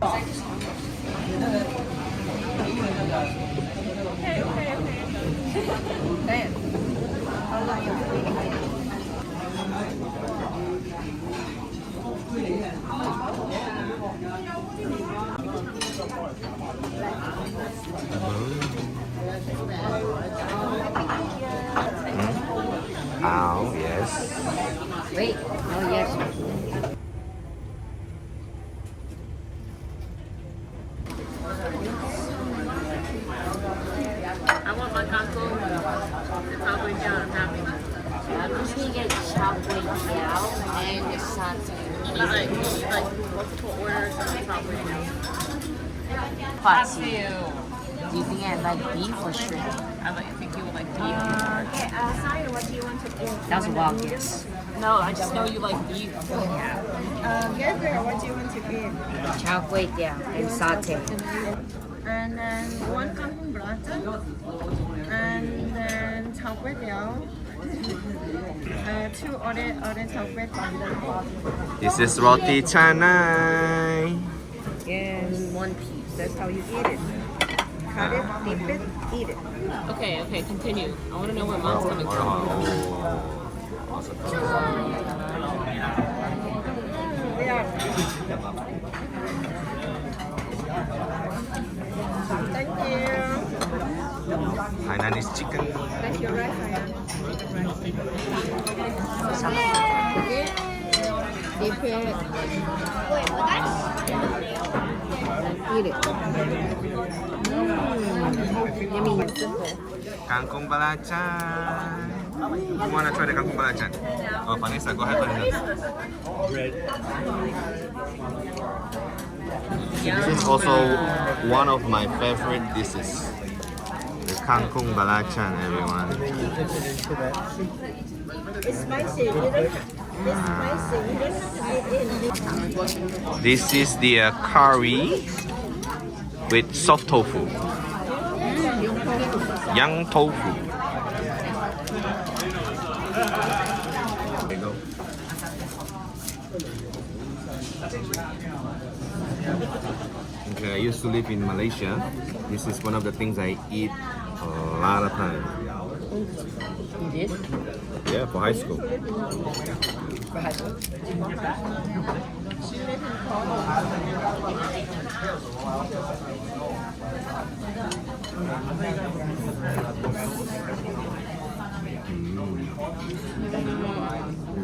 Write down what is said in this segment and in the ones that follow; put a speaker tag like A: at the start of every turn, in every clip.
A: Oh, yes.
B: Wait. Oh, yes.
C: I want my kangkong. It's halfway down. I'm happy.
B: I'm just gonna get chopped with yao and the satay.
C: Multiple orders of halfway down.
B: Patsy. Do you think I like beef or shrimp?
C: I think you would like beef.
D: Sorry, what do you want to eat?
B: That was a wild guess.
C: No, I just know you like beef.
D: Gabriel, what do you want to eat?
B: Chow kway teow and satay.
D: And then one kangkong belacan. And then chao kway teow. Two other chao kway teow.
A: This is roti canai.
B: Yes. One piece. That's how you eat it. Cut it, dip it, eat it.
C: Okay, continue. I want to know where mom's coming from.
D: Thank you.
A: Hainanese chicken.
D: Thank you, right,
B: Dip it. Eat it. Yummy.
A: Kangkong belacan. You wanna try the kangkong belacan? Oh, Vanessa, go ahead, Vanessa. This is also one of my favorite dishes. The kangkong belacan, everyone.
D: It's spicy. You don't have, it's spicy. You don't have to eat in.
A: This is the curry with soft tofu. Young tofu. There you go. Okay, I used to live in Malaysia. This is one of the things I eat a lot of time.
B: You did?
A: Yeah, for high school.
B: For high school?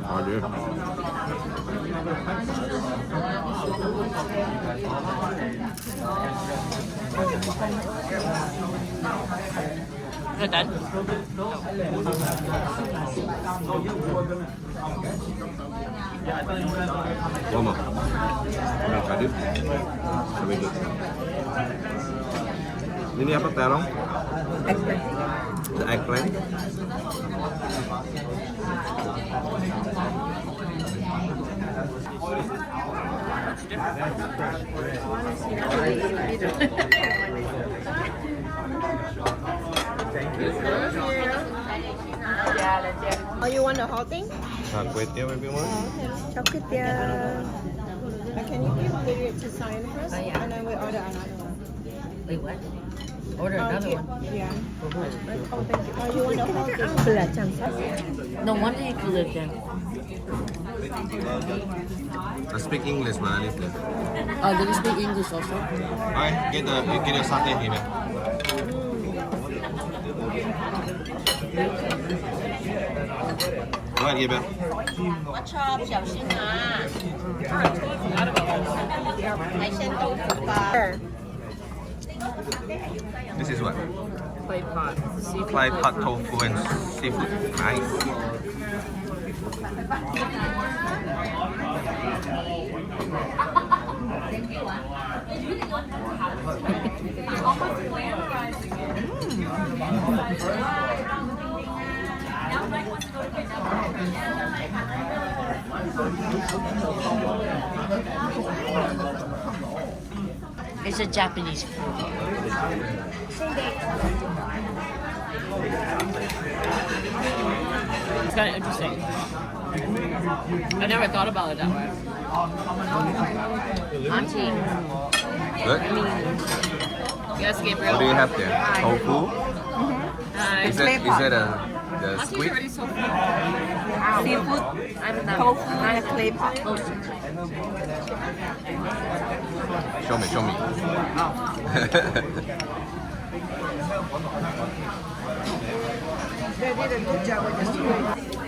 A: Oh, dear.
C: Is it done?
A: One more. Okay, try this. Very good. Ini apa terong?
B: Eggplant.
A: The eggplant.
D: Oh, you want the whole thing?
A: Char kway teow, everyone.
D: Chocolate. Can you give Lydia to sign first?
B: Oh, yeah.
D: And then we order another one.
B: Wait, what? Order another one.
D: Yeah.
B: For who?
D: Oh, thank you. Oh, you want the whole thing?
B: No wonder you could live there.
A: I speak English when I live there.
B: Oh, do you speak English also?
A: Alright, get the satay here, man. Go ahead, Gabriel.
C: Watch out, 小心啊！海鲜豆腐吧。
A: This is what?
C: Clay pot. Seafood
A: Clay pot tofu and seafood. Nice.
B: It's a Japanese food.
C: It's kind of interesting. I never thought about it that way. Auntie.
A: Good.
C: Yes, Gabriel.
A: What do you have there? Tofu?
C: Hi.
A: Is that the
C: Auntie's
A: squid?
C: already so full.
B: Seafood,
C: I'm done.
B: tofu, and clay pot.
A: Show me, show me.
B: They did a good job with the squid.